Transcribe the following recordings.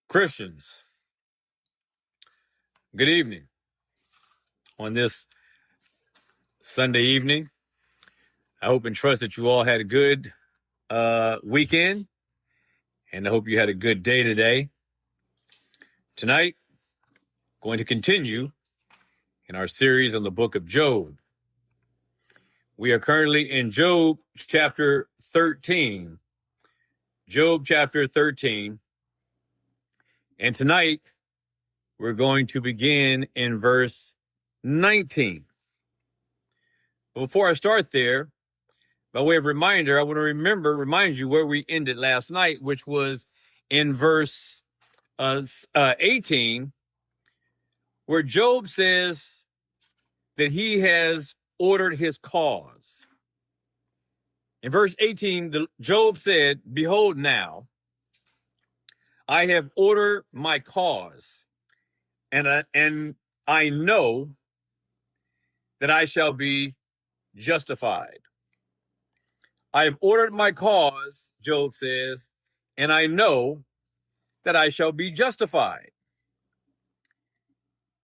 Christians, good evening. On this Sunday evening, I hope and trust that you all had a good weekend, and I hope you had a good day today. Tonight, going to continue in our series on the book of Job. We are currently in Job chapter 13. Job chapter 13. And tonight, we're going to begin in verse 19. But before I start there, by way of reminder, I want to remind you where we ended last night, which was in verse 18, where Job says that he has ordered his cause. In verse 18, Job said, "Behold now, I have ordered my cause, and I know that I shall be justified." I have ordered my cause, Job says, and I know that I shall be justified.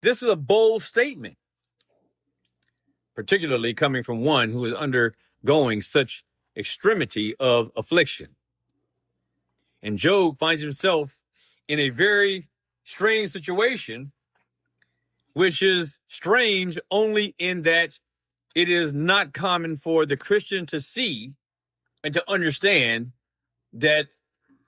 This is a bold statement, particularly coming from one who is undergoing such extremity of affliction. And Job finds himself in a very strange situation, which is strange only in that it is not common for the Christian to see and to understand that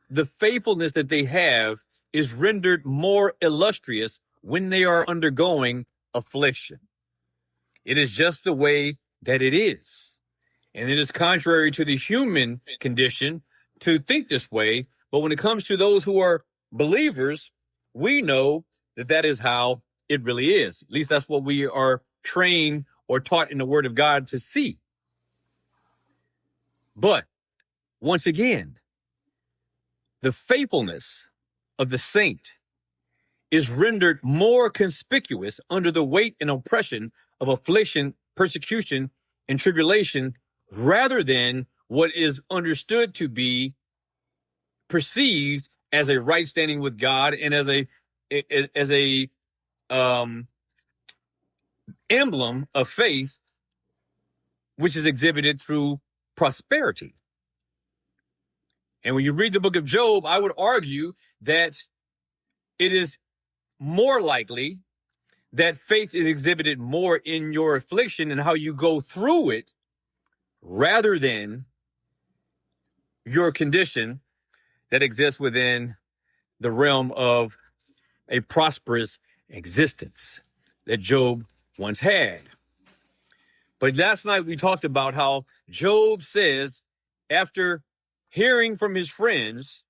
the faithfulness that they have is rendered more illustrious when they are undergoing affliction. It is just the way that it is. And it is contrary to the human condition to think this way. But when it comes to those who are believers, we know that that is how it really is. At least that's what we are trained or taught in the Word of God to see. But once again, the faithfulness of the saint is rendered more conspicuous under the weight and oppression of affliction, persecution, and tribulation, rather than what is understood to be perceived as a right standing with God and as a emblem of faith, which is exhibited through prosperity. And when you read the book of Job, I would argue that it is more likely that faith is exhibited more in your affliction and how you go through it, rather than your condition that exists within the realm of a prosperous existence that Job once had. But last night we talked about how Job says, after hearing from his friends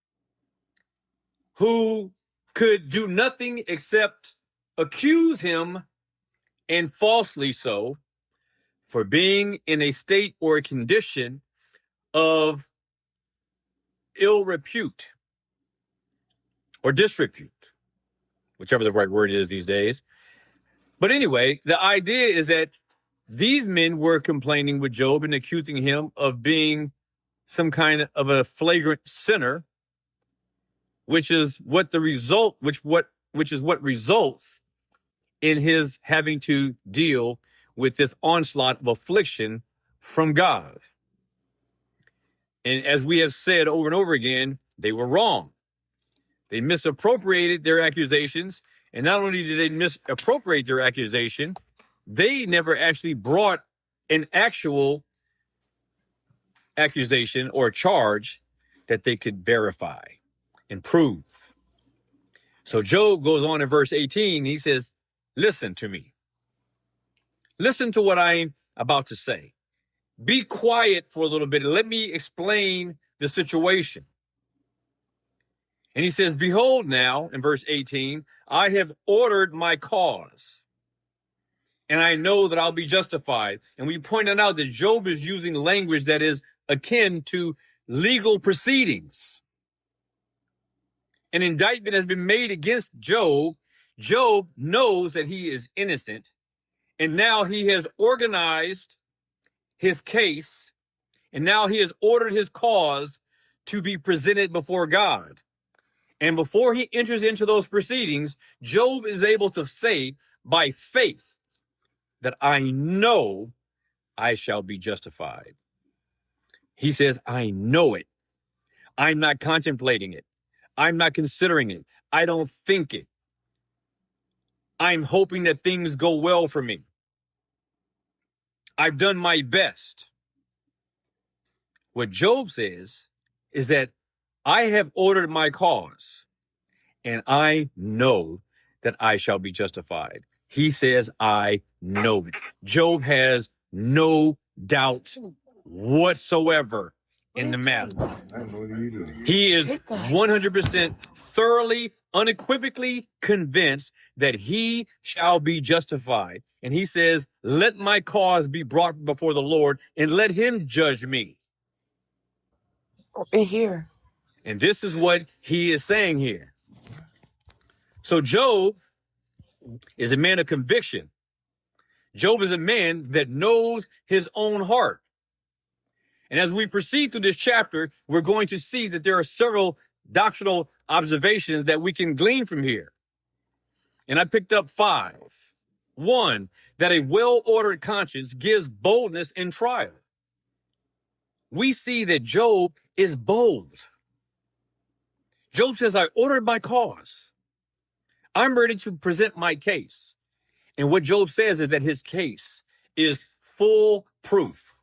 who could do nothing except accuse him, and falsely so, for being in a state or a condition of ill repute or disrepute, whichever the right word is these days. But anyway, the idea is that these men were complaining with Job and accusing him of being some kind of a flagrant sinner, which is what results in his having to deal with this onslaught of affliction from God. And as we have said over and over again, they were wrong. They misappropriated their accusations. And not only did they misappropriate their accusation, they never actually brought an actual accusation or charge that they could verify and prove. So Job goes on in verse 18. He says, "Listen to me. Listen to what I'm about to say. Be quiet for a little bit and let me explain the situation." And he says, "Behold now," in verse 18, "I have ordered my cause, and I know that I'll be justified." And we pointed out that Job is using language that is akin to legal proceedings. An indictment has been made against Job. Job knows that he is innocent, and now he has organized his case, and now he has ordered his cause to be presented before God. And before he enters into those proceedings, Job is able to say by faith that I know I shall be justified. He says, I know it. I'm not contemplating it. I'm not considering it. I don't think it. I'm hoping that things go well for me. I've done my best. What Job says is that I have ordered my cause, and I know that I shall be justified. He says, I know it. Job has no doubt whatsoever in the matter. He is 100% thoroughly, unequivocally convinced that he shall be justified. And he says, let my cause be brought before the Lord and let him judge me. In here. And this is what he is saying here. So Job is a man of conviction. Job is a man that knows his own heart. And as we proceed through this chapter, we're going to see that there are several doctrinal observations that we can glean from here. And I picked up 5. 1, that a well-ordered conscience gives boldness in trial. We see that Job is bold. Job says, I ordered my cause. I'm ready to present my case. And what Job says is that his case is full proof.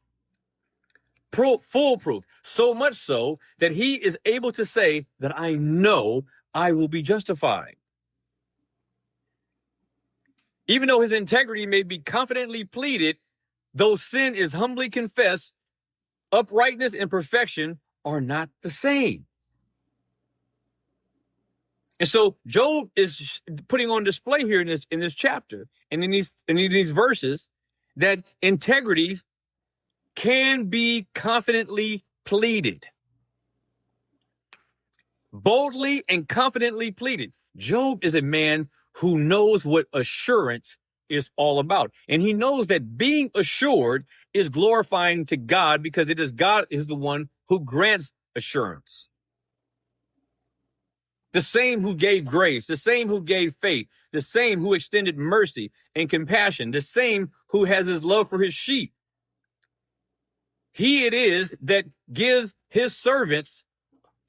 Full proof. So much so that he is able to say that I know I will be justified. Even though his integrity may be confidently pleaded, though sin is humbly confessed, uprightness and perfection are not the same. And so Job is putting on display here in this chapter and in these verses that integrity can be confidently pleaded. Boldly and confidently pleaded. Job is a man who knows what assurance is all about. And he knows that being assured is glorifying to God because it is God is the one who grants assurance. The same who gave grace, the same who gave faith, the same who extended mercy and compassion, the same who has his love for his sheep. He it is that gives his servants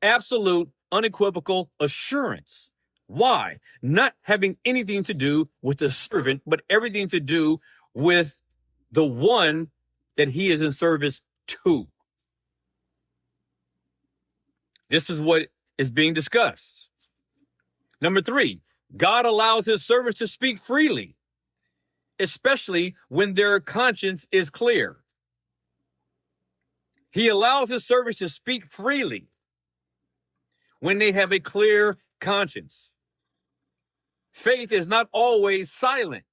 absolute, unequivocal assurance. Why? Not having anything to do with the servant, but everything to do with the one that he is in service to. This is what is being discussed. Number 3, God allows his servants to speak freely, especially when their conscience is clear. He allows his servants to speak freely when they have a clear conscience. Faith is not always silent.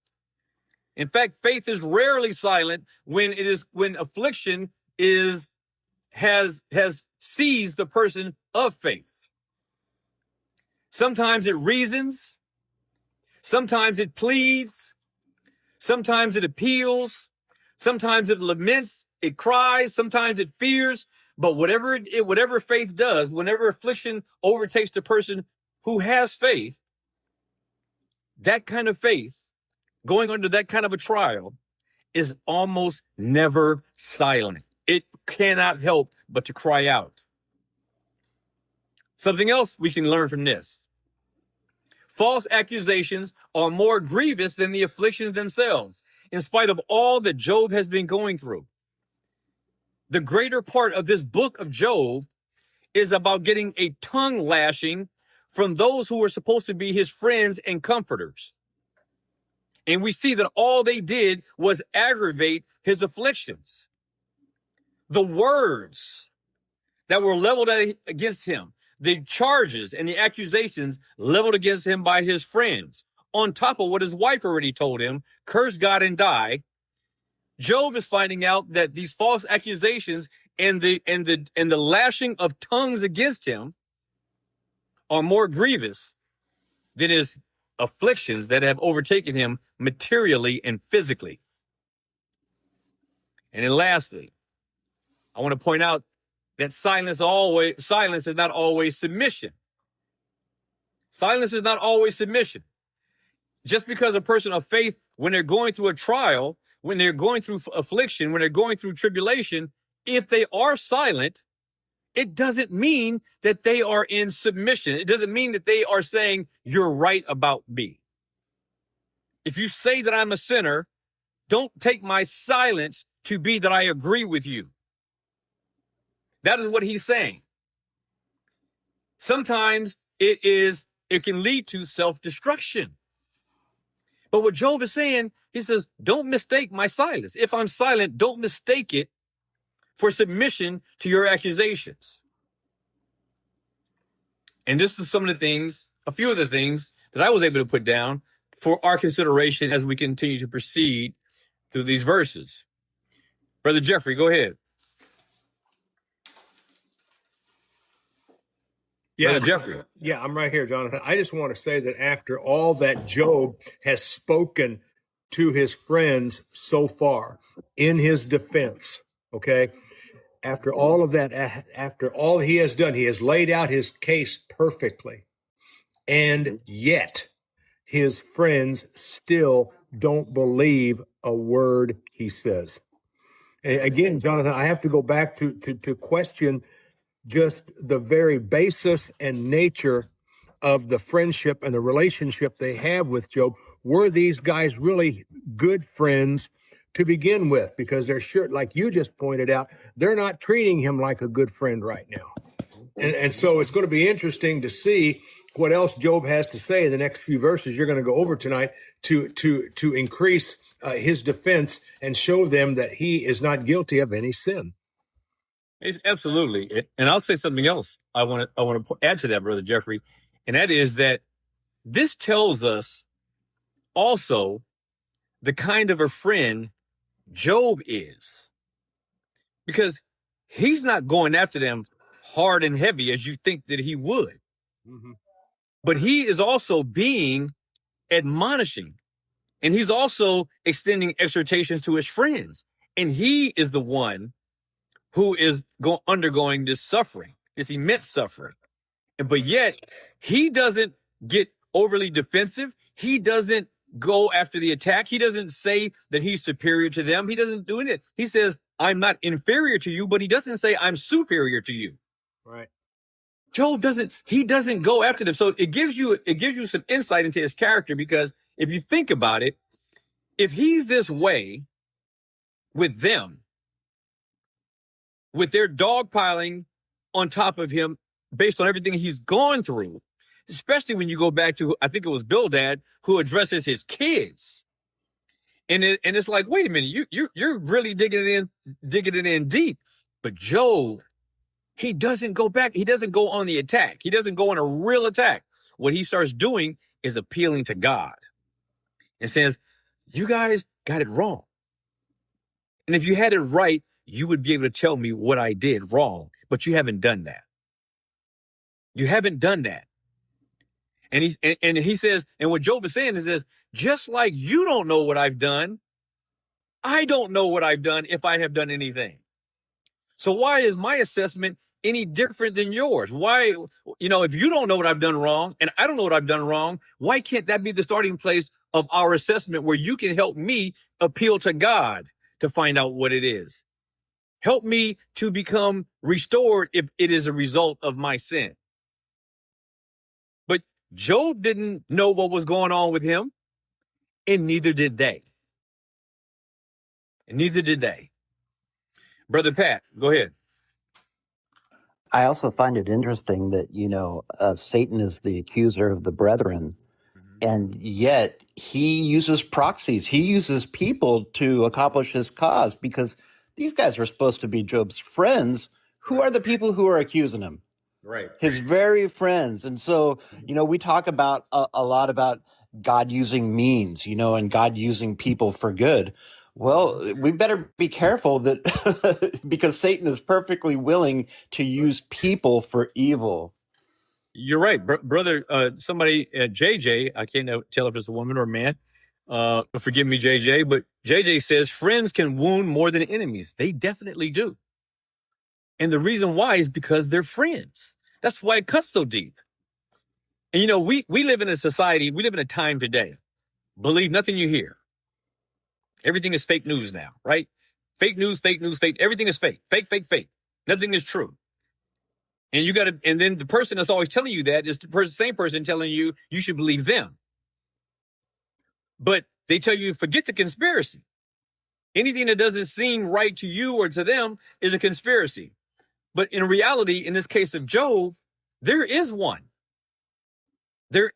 In fact, faith is rarely silent when affliction has seized the person of faith. Sometimes it reasons, sometimes it pleads, sometimes it appeals, sometimes it laments, it cries, sometimes it fears. But whatever faith does, whenever affliction overtakes the person who has faith, that kind of faith, going under that kind of a trial, is almost never silent. It cannot help but to cry out. Something else we can learn from this. False accusations are more grievous than the afflictions themselves, in spite of all that Job has been going through. The greater part of this book of Job is about getting a tongue lashing from those who were supposed to be his friends and comforters. And we see that all they did was aggravate his afflictions. The words that were leveled against him, the charges and the accusations leveled against him by his friends, on top of what his wife already told him, curse God and die. Job is finding out that these false accusations and the lashing of tongues against him are more grievous than his afflictions that have overtaken him materially and physically. And then lastly, I want to point out that silence is not always submission. Silence is not always submission. Just because a person of faith, when they're going through a trial, when they're going through affliction, when they're going through tribulation, if they are silent, it doesn't mean that they are in submission. It doesn't mean that they are saying, you're right about me. If you say that I'm a sinner, don't take my silence to be that I agree with you. That is what he's saying. Sometimes it can lead to self-destruction. But what Job is saying, he says, don't mistake my silence. If I'm silent, don't mistake it for submission to your accusations. And this is some of the things, a few of the things that I was able to put down for our consideration as we continue to proceed through these verses. Brother Jeffrey, go ahead. Yeah, Brother Jeffrey. Yeah, I'm right here, Jonathan. I just want to say that after all that Job has spoken to his friends so far in his defense, okay, after all of that, after all he has done, he has laid out his case perfectly. And yet his friends still don't believe a word he says. And again, Jonathan, I have to go back to question just the very basis and nature of the friendship and the relationship they have with Job. Were these guys really good friends to begin with? Because they're sure, like you just pointed out, they're not treating him like a good friend right now. And so it's going to be interesting to see what else Job has to say in the next few verses you're going to go over tonight to increase his defense and show them that he is not guilty of any sin. Absolutely. And I'll say something else I want to add to that, Brother Jeffrey, and that is that this tells us also the kind of a friend Job is, because he's not going after them hard and heavy as you think that he would. Mm-hmm. But he is also being admonishing, and he's also extending exhortations to his friends. And he is the one who is undergoing this suffering, this immense suffering. But yet he doesn't get overly defensive. He doesn't go after the attack. He doesn't say that he's superior to them. He doesn't do it. He says, I'm not inferior to you, but he doesn't say I'm superior to you. Right. Job doesn't go after them. So it gives you some insight into his character, because if you think about it, if he's this way with them, with their dogpiling on top of him based on everything he's gone through, especially when you go back to, I think it was Bildad, who addresses his kids. And it's like, wait a minute, you're really digging it in deep. But Job, he doesn't go back. He doesn't go on the attack. He doesn't go on a real attack. What he starts doing is appealing to God and says, you guys got it wrong. And if you had it right, you would be able to tell me what I did wrong, but you haven't done that. You haven't done that. And he says, and what Job is saying is this, just like you don't know what I've done, I don't know what I've done if I have done anything. So why is my assessment any different than yours? Why, if you don't know what I've done wrong and I don't know what I've done wrong, why can't that be the starting place of our assessment where you can help me appeal to God to find out what it is? Help me to become restored if it is a result of my sin. But Job didn't know what was going on with him, and neither did they. Brother Pat, go ahead. I also find it interesting that, Satan is the accuser of the brethren, and yet he uses proxies. He uses people to accomplish his cause, because these guys are supposed to be Job's friends. Who are the people who are accusing him? Right. His very friends. And so, we talk about a lot about God using means, and God using people for good. Well, we better be careful that because Satan is perfectly willing to use people for evil. You're right, brother. Somebody, JJ, I can't tell if it's a woman or a man. Forgive me, JJ, but JJ says friends can wound more than enemies. They definitely do. And the reason why is because they're friends. That's why it cuts so deep. And you know, we live in a society, we live in a time today. Believe nothing you hear. Everything is fake news now, right? Fake news, fake news, fake. Everything is fake. Fake, fake, fake. Nothing is true. And you got to, and then the person that's always telling you that is the same person telling you you should believe them. But they tell you, forget the conspiracy. Anything that doesn't seem right to you or to them is a conspiracy. But in reality, in this case of Job, there is one. There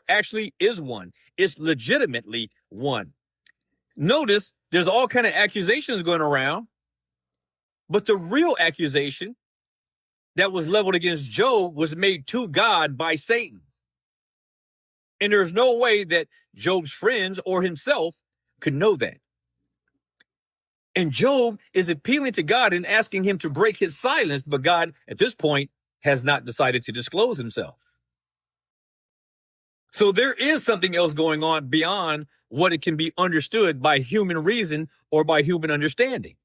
actually is one. It's legitimately one. Notice there's all kind of accusations going around, but the real accusation that was leveled against Job was made to God by Satan. And there's no way that Job's friends or himself could know that. And Job is appealing to God and asking him to break his silence, but God, at this point, has not decided to disclose himself. So there is something else going on beyond what it can be understood by human reason or by human understanding.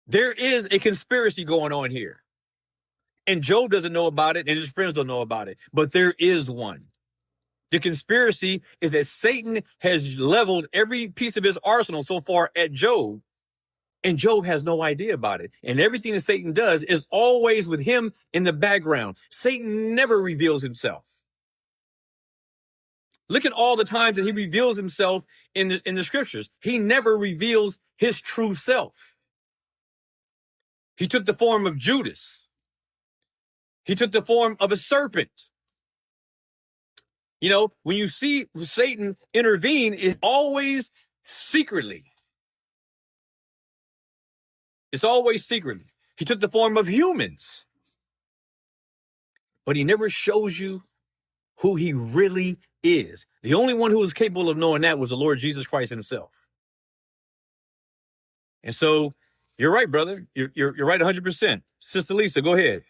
There is a conspiracy going on here. And Job doesn't know about it, and his friends don't know about it, but there is one. The conspiracy is that Satan has leveled every piece of his arsenal so far at Job, and Job has no idea about it. And everything that Satan does is always with him in the background. Satan never reveals himself. Look at all the times that he reveals himself in the scriptures. He never reveals his true self. He took the form of Judas. He took the form of a serpent. You know, when you see Satan intervene, it's always secretly. It's always secretly. He took the form of humans. But he never shows you who he really is. The only one who was capable of knowing that was the Lord Jesus Christ himself. And so you're right, brother. You're right 100%. Sister Lisa, go ahead.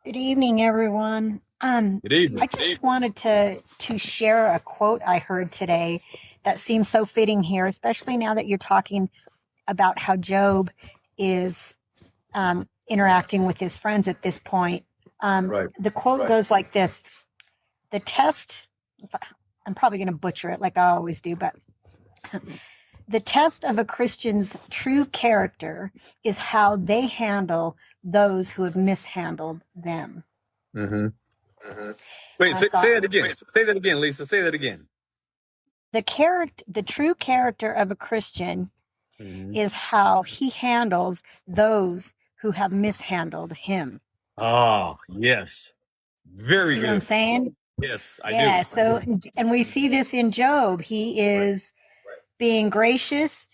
Good evening, everyone. Good evening. I just wanted to share a quote I heard today that seems so fitting here, especially now that you're talking about how Job is interacting with his friends at this point. Right. The quote goes like this: the test, I'm probably going to butcher it like I always do, but the test of a Christian's true character is how they handle those who have mishandled them. Mm-hmm. Mm-hmm. Wait, say that again. Say that again, Lisa. Say that again. The true character of a Christian is how he handles those who have mishandled him. Ah, yes. Very See good. what I'm saying? Yes, I do. Yeah, so, and we see this in Job. He is being gracious.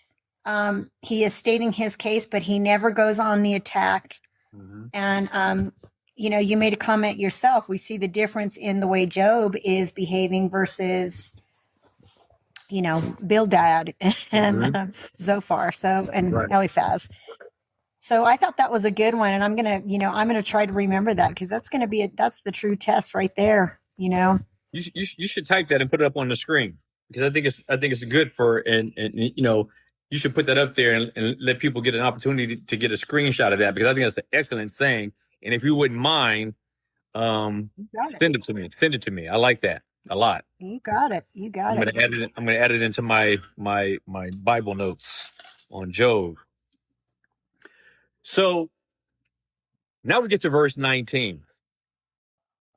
He is stating his case, but he never goes on the attack. Mm-hmm. And, you know, you made a comment yourself. We see the difference in the way Job is behaving versus, you know, Bildad and Zophar, and Eliphaz. So I thought that was a good one. And I'm going to try to remember that, because that's going to be, that's the true test right there. You know, you should type that and put it up on the screen, because I think it's good for, and you know, you should put that up there and let people get an opportunity to get a screenshot of that, because I think that's an excellent saying. And if you wouldn't mind, send it to me. Send it to me. I like that a lot. You got it. I'm going to add it into my Bible notes on Job. So now we get to verse 19.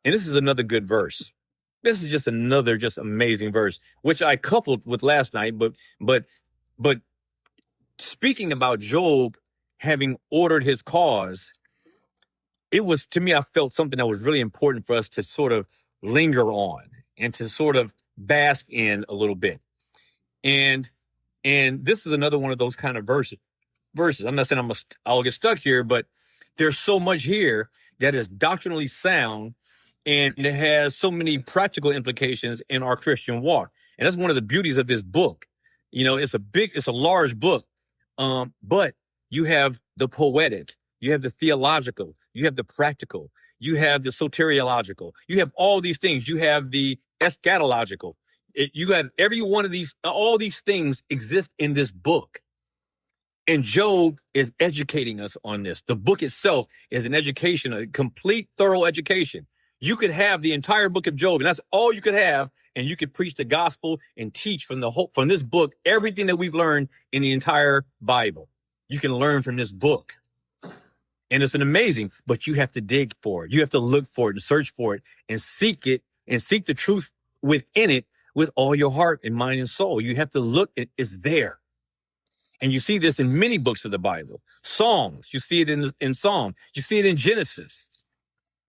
And this is another good verse. This is just another amazing verse, which I coupled with last night. But speaking about Job having ordered his cause, it was, to me, I felt something that was really important for us to sort of linger on and to sort of bask in a little bit. And this is another one of those kind of verses. I'm not saying I'll get stuck here, but there's so much here that is doctrinally sound, and it has so many practical implications in our Christian walk. And that's one of the beauties of this book. You know, it's a large book, but you have the poetic, you have the theological, you have the practical, you have the soteriological, you have all these things. You have the eschatological. You have every one of these, all these things exist in this book. And Job is educating us on this. The book itself is an education, a complete, thorough education. You could have the entire book of Job, and that's all you could have, and you could preach the gospel and teach from this book everything that we've learned in the entire Bible. You can learn from this book. And it's an amazing, but you have to dig for it. You have to look for it and search for it and seek it and seek the truth within it with all your heart and mind and soul. You have to look, it's there. And you see this in many books of the Bible. Psalms, you see it in Psalm. You see it in Genesis.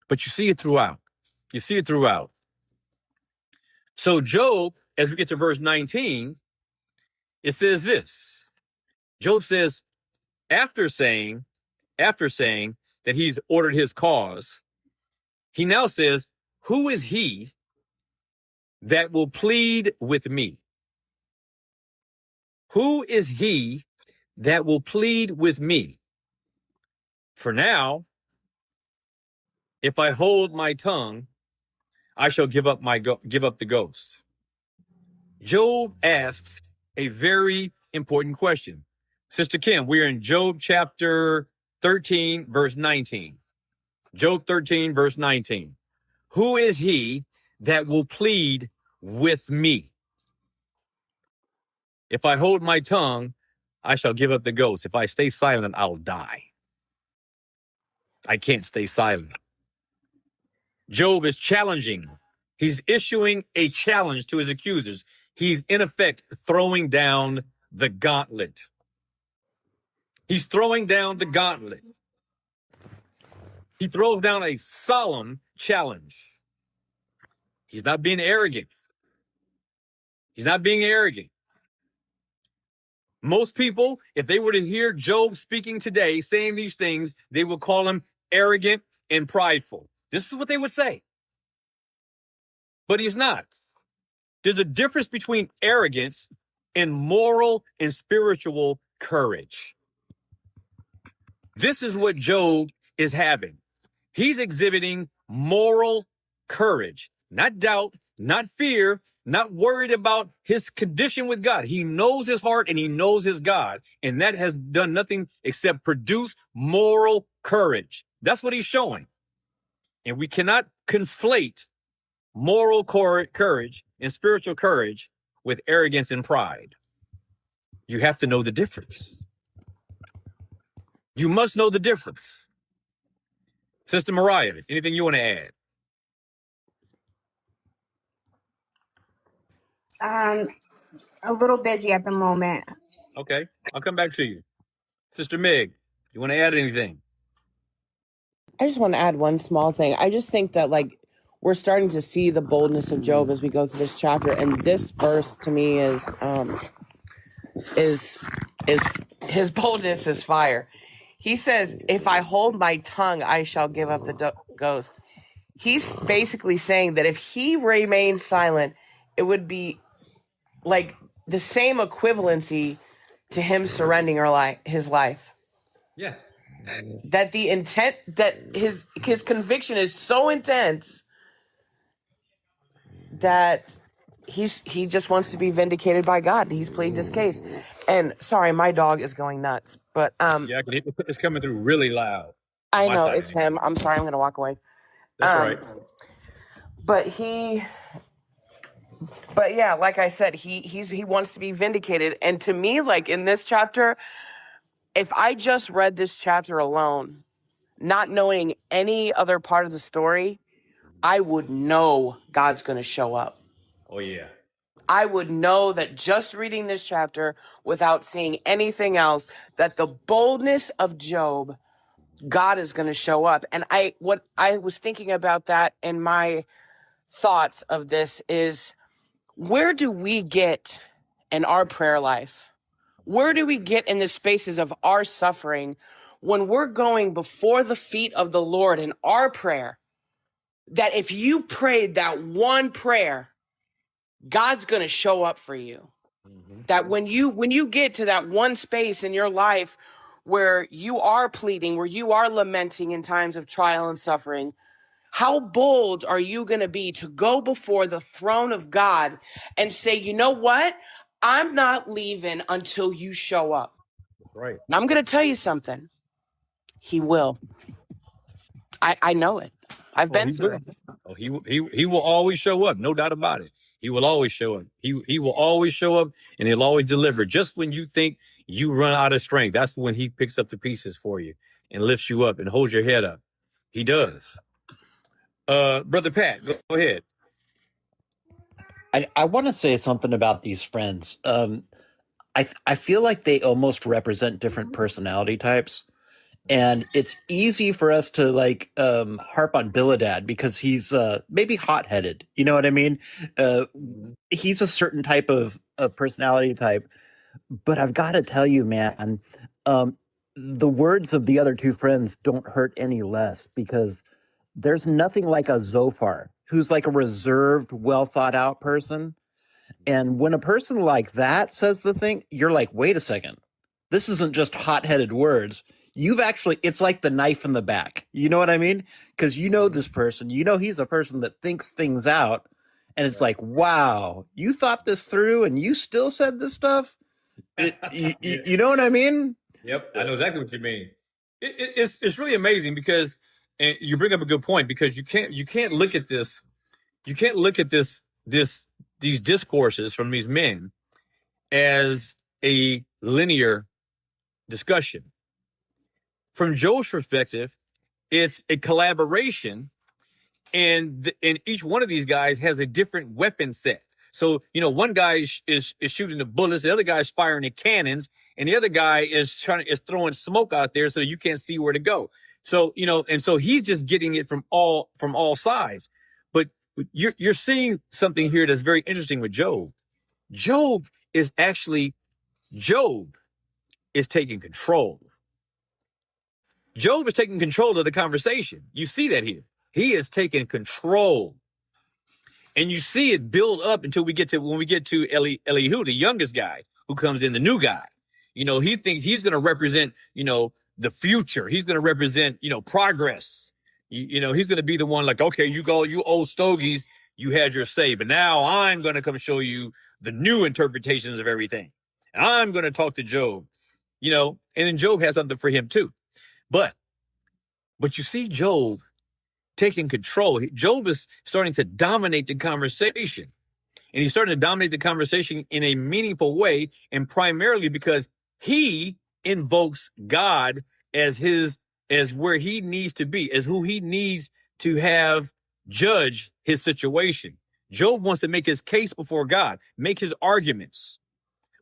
But you see it throughout. You see it throughout. So Job, as we get to verse 19, it says this. Job says, after saying that he's ordered his cause, he now says, who is he that will plead with me? Who is he that will plead with me? For now, if I hold my tongue, I shall give up the ghost. Job asks a very important question. Sister Kim, we're in Job chapter 13, verse 19. Job 13, verse 19. Who is he that will plead with me? If I hold my tongue, I shall give up the ghost. If I stay silent, I'll die. I can't stay silent. Job is challenging. He's issuing a challenge to his accusers. He's, in effect, throwing down the gauntlet. He's throwing down the gauntlet. He throws down a solemn challenge. He's not being arrogant. He's not being arrogant. Most people, if they were to hear Job speaking today, saying these things, they would call him arrogant and prideful. This is what they would say. But he's not. There's a difference between arrogance and moral and spiritual courage. This is what Job is having. He's exhibiting moral courage, not doubt, not fear, not worried about his condition with God. He knows his heart and he knows his God, and that has done nothing except produce moral courage. That's what he's showing. And we cannot conflate moral courage and spiritual courage with arrogance and pride. You have to know the difference. You must know the difference. Sister Mariah, anything you want to add? A little busy at the moment. Okay, I'll come back to you. Sister Meg, you want to add anything? I just want to add one small thing. I just think that we're starting to see the boldness of Job as we go through this chapter, and this verse to me is his boldness is fire. He says, "If I hold my tongue, I shall give up the ghost." He's basically saying that if he remains silent, it would be like the same equivalency to him surrendering his life. Yeah. That the intent, that his conviction is so intense that he just wants to be vindicated by God. He's pleaded his case. And sorry, my dog is going nuts. But yeah, it's coming through really loud. I know it's him. I'm sorry, I'm gonna walk away. That's right. But yeah, like I said, he wants to be vindicated. And to me, in this chapter, if I just read this chapter alone, not knowing any other part of the story, I would know God's going to show up. Oh, yeah. I would know that just reading this chapter without seeing anything else, that the boldness of Job, God is going to show up. And what I was thinking about that in my thoughts of this is, where do we get in our prayer life? Where do we get in the spaces of our suffering when we're going before the feet of the Lord in our prayer? That if you prayed that one prayer, God's going to show up for you. Mm-hmm. That when you get to that one space in your life where you are pleading, where you are lamenting in times of trial and suffering, how bold are you going to be to go before the throne of God and say, you know what? I'm not leaving until you show up. Right. And I'm going to tell you something. He will. I know it. I've Oh, been he through will. it. Oh, he will always show up. No doubt about it. He will always show up. He will always show up, and he'll always deliver. Just when you think you run out of strength, that's when he picks up the pieces for you and lifts you up and holds your head up. He does. Brother Pat, go ahead. I want to say something about these friends. I feel like they almost represent different personality types. And it's easy for us to like harp on Billadad because he's maybe hot-headed. You know what I mean? He's a certain type of personality type. But I've got to tell you, man, the words of the other two friends don't hurt any less because there's nothing like a Zophar who's like a reserved, well thought out person. And when a person like that says the thing, you're like, wait a second. This isn't just hot-headed words. You've actually, it's like the knife in the back. You know what I mean? Because you know this person, you know he's a person that thinks things out. And it's like, wow, you thought this through and you still said this stuff? You know what I mean? Yep, I know exactly what you mean. It's really amazing because, and you bring up a good point, because you can't look at this, these discourses from these men as a linear discussion. From Job's perspective, it's a collaboration, and each one of these guys has a different weapon set. So, one guy is shooting the bullets, the other guy's firing the cannons, and the other guy is throwing smoke out there so you can't see where to go. So, and so he's just getting it from all sides. But you're seeing something here that's very interesting with Job. Job is taking control. Job is taking control of the conversation. You see that here. He is taking control. And you see it build up until when we get to Elihu, the youngest guy who comes in, the new guy. He thinks he's going to represent, the future. He's going to represent, progress. He's going to be the one like, okay, you old stogies, you had your say, but now I'm going to come show you the new interpretations of everything. And I'm going to talk to Job, and then Job has something for him too. But you see Job taking control. Job is starting to dominate the conversation. And he's starting to dominate the conversation in a meaningful way, and primarily because he invokes God as where he needs to be, as who he needs to have judge his situation. Job wants to make his case before God, make his arguments.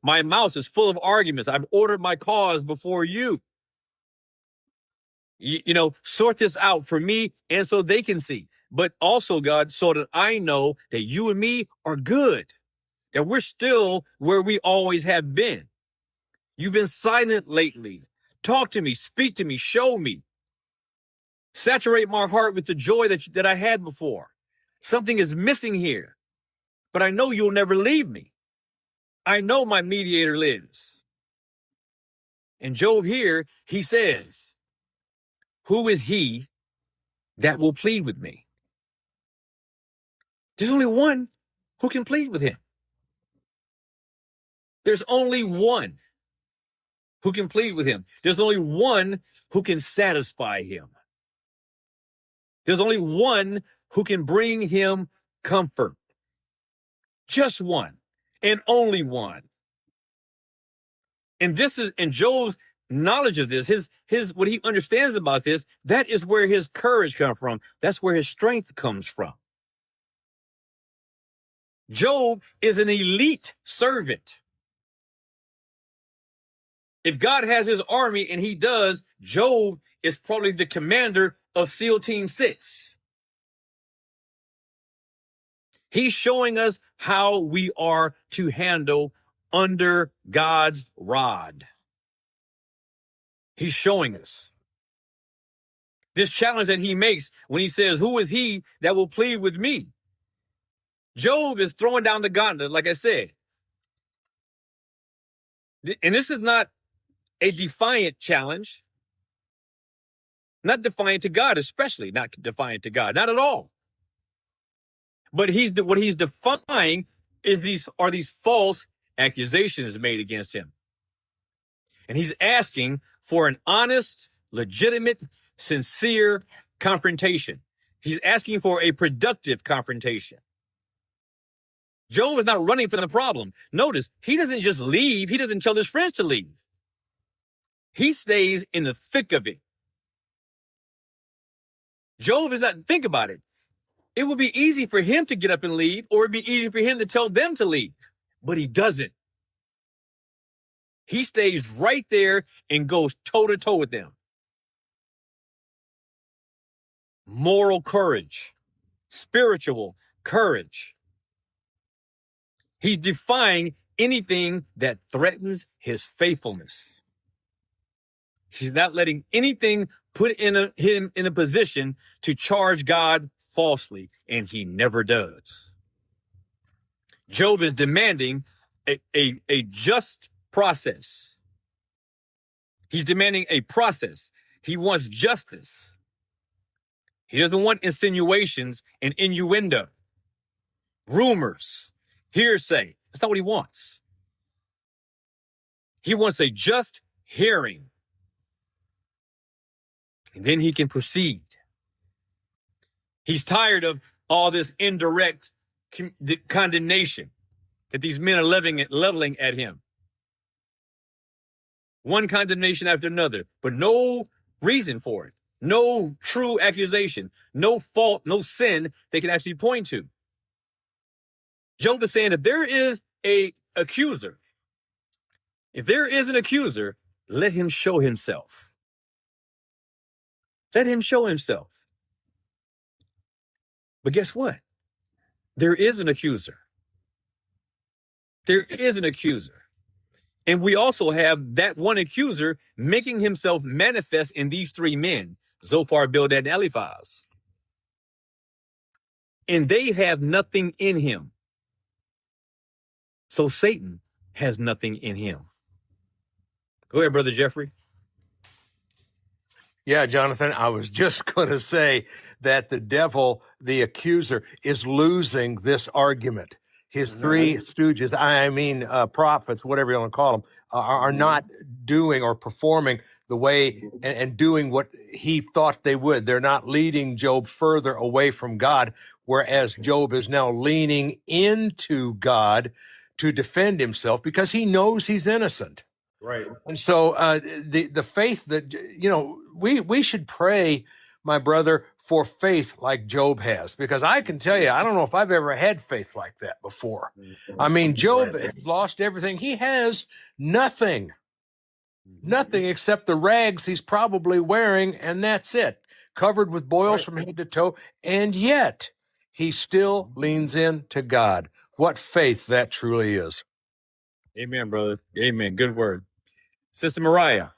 My mouth is full of arguments. I've ordered my cause before you. Sort this out for me and so they can see. But also, God, so that I know that you and me are good, that we're still where we always have been. You've been silent lately. Talk to me, speak to me, show me. Saturate my heart with the joy that I had before. Something is missing here, but I know you'll never leave me. I know my mediator lives. And Job here, he says, who is he that will plead with me? There's only one who can plead with him. There's only one who can plead with him. There's only one who can satisfy him. There's only one who can bring him comfort. Just one, and only one. And Job's knowledge of this, his what he understands about this, that is where his courage comes from. That's where his strength comes from. Job is an elite servant. If God has his army, and he does, Job is probably the commander of SEAL Team 6. He's showing us how we are to handle under God's rod. He's showing us. This challenge that he makes when he says, who is he that will plead with me? Job is throwing down the gauntlet, like I said. And this is not a defiant challenge. Not defiant to God, especially not defiant to God, not at all. But what he's defying is these false accusations made against him. And he's asking for an honest, legitimate, sincere confrontation. He's asking for a productive confrontation. Job is not running from the problem. Notice, he doesn't just leave. He doesn't tell his friends to leave. He stays in the thick of it. Job is not, think about it. It would be easy for him to get up and leave, or it'd be easy for him to tell them to leave, but he doesn't. He stays right there and goes toe to toe with them. Moral courage, spiritual courage. He's defying anything that threatens his faithfulness. He's not letting anything put him in a position to charge God falsely, and he never does. Job is demanding a just process. He's demanding a process. He wants justice. He doesn't want insinuations and innuendo, rumors, hearsay. That's not what he wants. He wants a just hearing. And then he can proceed. He's tired of all this indirect condemnation that these men are leveling at him. One condemnation after another, but no reason for it. No true accusation, no fault, no sin they can actually point to. Job is saying if there is an accuser, let him show himself. Let him show himself. But guess what? There is an accuser. There is an accuser. And we also have that one accuser making himself manifest in these three men, Zophar, Bildad, and Eliphaz. And they have nothing in him. So Satan has nothing in him. Go ahead, Brother Jeffrey. Yeah, Jonathan, I was just going to say that the devil, the accuser, is losing this argument. His three stooges, prophets, whatever you want to call them, are not doing or performing the way and doing what he thought they would. They're not leading Job further away from God, whereas Job is now leaning into God to defend himself because he knows he's innocent. Right. And so the faith that, we should pray, my brother, for faith like Job has, because I can tell you, I don't know if I've ever had faith like that before. I mean, Job has lost everything. He has nothing except the rags he's probably wearing, and that's it, covered with boils from head to toe, and yet he still leans in to God. What faith that truly is. Amen, brother. Amen. Good word. Sister Mariah.